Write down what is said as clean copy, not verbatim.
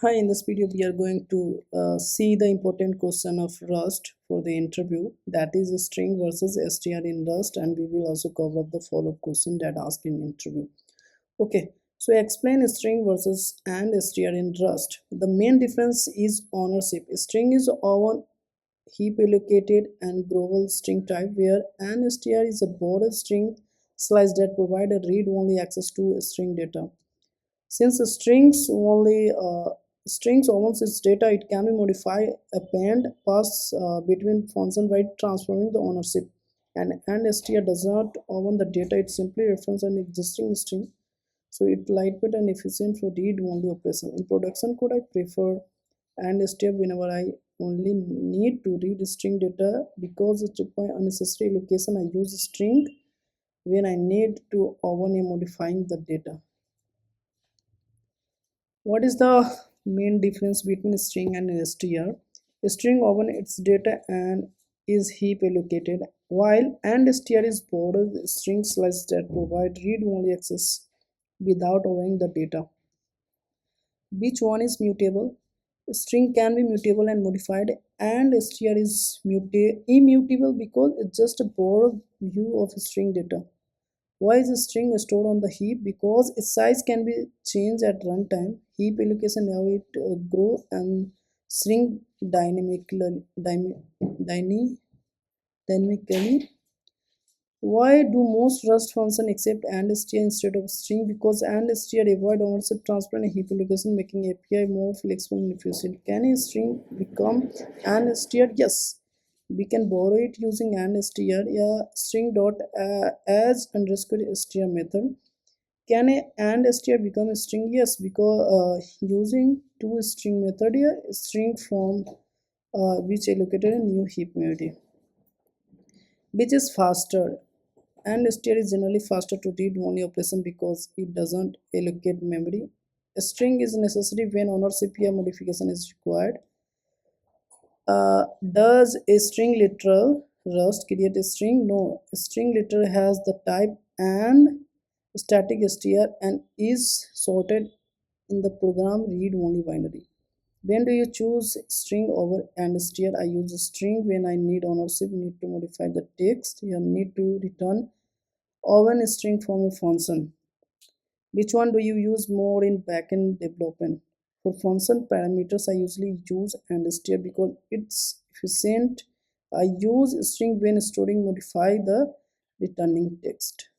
Hi, in this video we are going to see the important question of Rust for the interview, that is string versus str in Rust, and we will also cover up the follow-up question that asked in interview. Okay, so explain string versus and str in Rust. The main difference is ownership. String is our heap allocated and global string type, where and str is a border string slice that provide a read-only access to string data. Since strings owns its data, it can be modified, append, pass between function by transforming the ownership. And str does not own the data; it simply references an existing string. So it lightweight and efficient for read-only operation. In production code, I prefer and str whenever I only need to read string data because it requires unnecessary allocation. I use string when I need to own modifying the data. What is the main difference between string and str? String often its data and is heap allocated, while and str is borrowed string slice that provide read-only access without owning the data. Which one is mutable? String can be mutable and modified, and str is immutable because it's just a borrowed view of string data. Why is a string stored on the heap? Because its size can be changed at runtime. Heap allocation allow it grow and shrink dynamically. Why do most Rust functions accept and str instead of string? Because and str avoid ownership transfer and heap allocation, making API more flexible and efficient. Can a string become and str? Yes, we can borrow it using and str. Yeah, string dot as underscore str method. Can a and str become a string? Yes, because using two string method here, string from which allocated a new heap memory, which is faster. And str is generally faster to read only operation because it doesn't allocate memory. A string is necessary when ownership modification is required. Does a string literal Rust create a string? No. A string literal has the type and static str and is sorted in the program read only binary. When do you choose string over and str? I use a string when I need ownership, need to modify the text, you need to return over a string from a function. Which one do you use more in backend development? For function parameters, I usually use and str because it's efficient. I use string when storing modify the returning text.